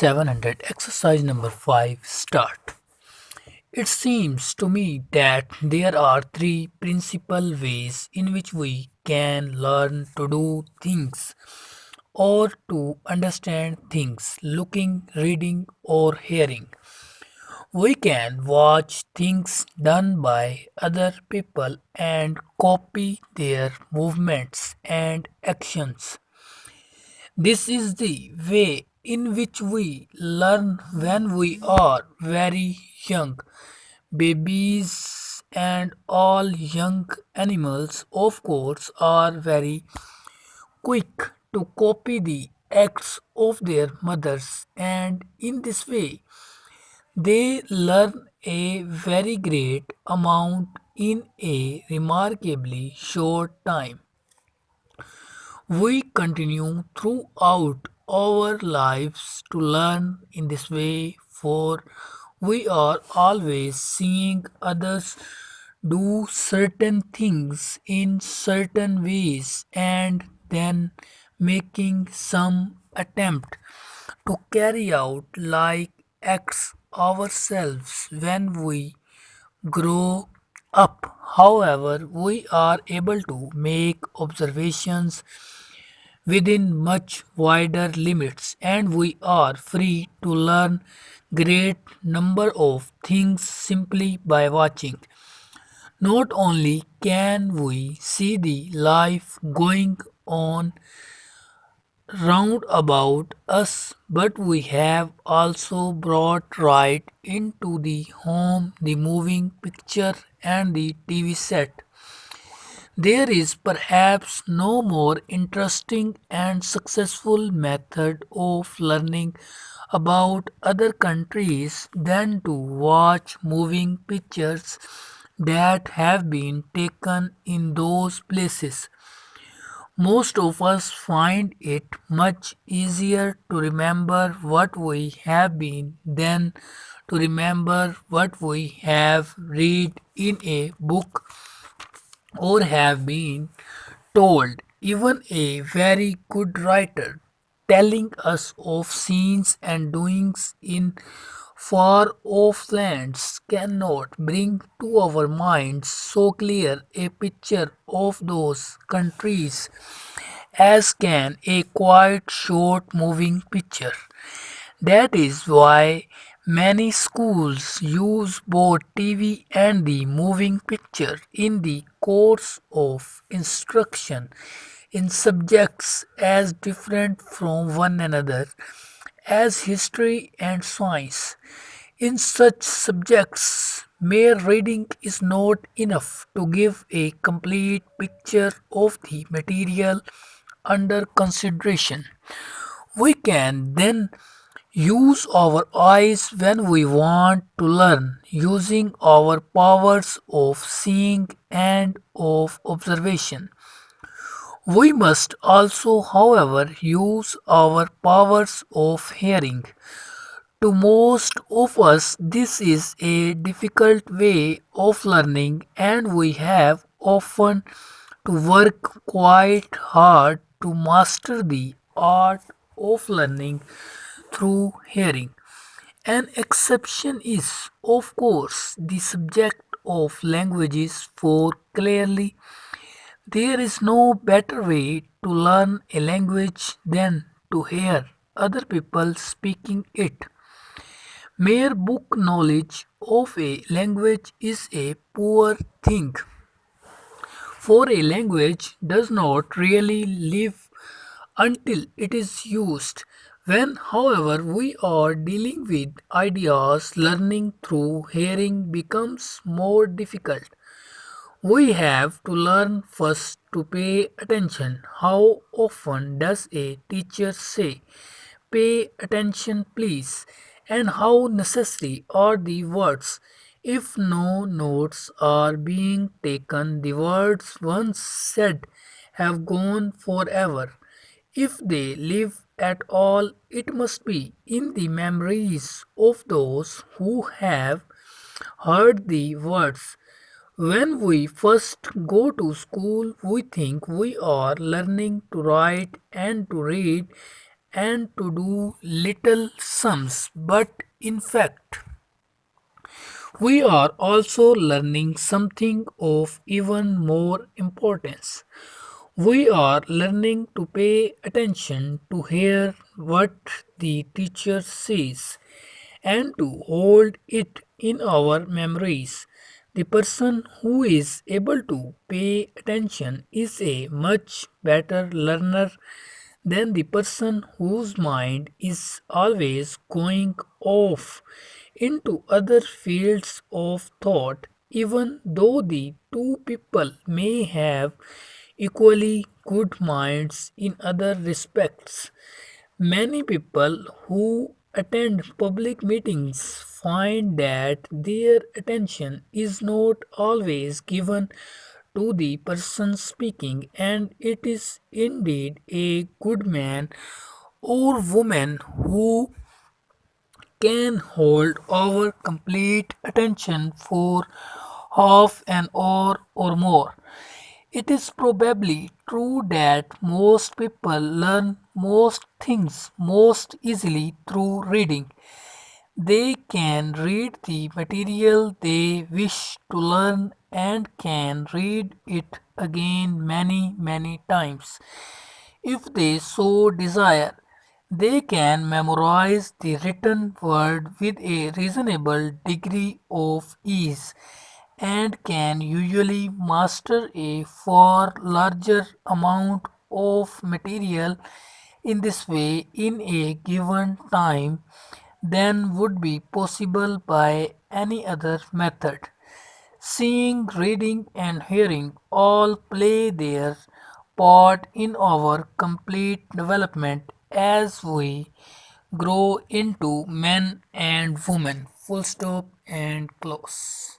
700, exercise number 5, start. It seems to me that there are three principal ways in which we can learn to do things or to understand things: looking, reading, or hearing. We can watch things done by other people and copy their movements and actions. This is the way in which we learn when we are very young. Babies and all young animals, of course, are very quick to copy the acts of their mothers, and in this way, they learn a very great amount in a remarkably short time. We continue throughout our lives to learn in this way, for we are always seeing others do certain things in certain ways and then making some attempt to carry out like acts ourselves when we grow up. However, we are able to make observations within much wider limits, and we are free to learn great number of things simply by watching. Not only can we see the life going on round about us, but we have also brought right into the home the moving picture and the TV set. There is perhaps no more interesting and successful method of learning about other countries than to watch moving pictures that have been taken in those places. Most of us find it much easier to remember what we have been than to remember what we have read in a book or have been told. Even a very good writer telling us of scenes and doings in far off lands cannot bring to our minds so clear a picture of those countries as can a quiet short moving picture. That is why many schools use both TV and the moving picture in the course of instruction in subjects as different from one another as history and science. In such subjects, mere reading is not enough to give a complete picture of the material under consideration. We can then use our eyes when we want to learn, using our powers of seeing and of observation. We must also, however, use our powers of hearing. To most of us, this is a difficult way of learning, and we have often to work quite hard to master the art of learning through hearing. An exception is, of course, the subject of languages, for clearly there is no better way to learn a language than to hear other people speaking it. Mere book knowledge of a language is a poor thing, for a language does not really live until it is used. When, however, we are dealing with ideas, learning through hearing becomes more difficult. We have to learn first to pay attention. How often does a teacher say, "Pay attention, please"? And how necessary are the words? If no notes are being taken, the words once said have gone forever. If they live at all, it must be in the memories of those who have heard the words. When we first go to school, we think we are learning to write and to read, and to do little sums, but in fact, we are also learning something of even more importance. We are learning to pay attention to hear what the teacher says and to hold it in our memories. The person who is able to pay attention is a much better learner than the person whose mind is always going off into other fields of thought, even though the two people may have equally good minds in other respects. Many people who attend public meetings find that their attention is not always given to the person speaking, and it is indeed a good man or woman who can hold our complete attention for half an hour or more. It is probably true that most people learn most things most easily through reading. They can read the material they wish to learn and can read it again many, many times. If they so desire, they can memorize the written word with a reasonable degree of ease and can usually master a far larger amount of material in this way in a given time than would be possible by any other method. Seeing, reading, and hearing all play their part in our complete development as we grow into men and women. Full stop and close.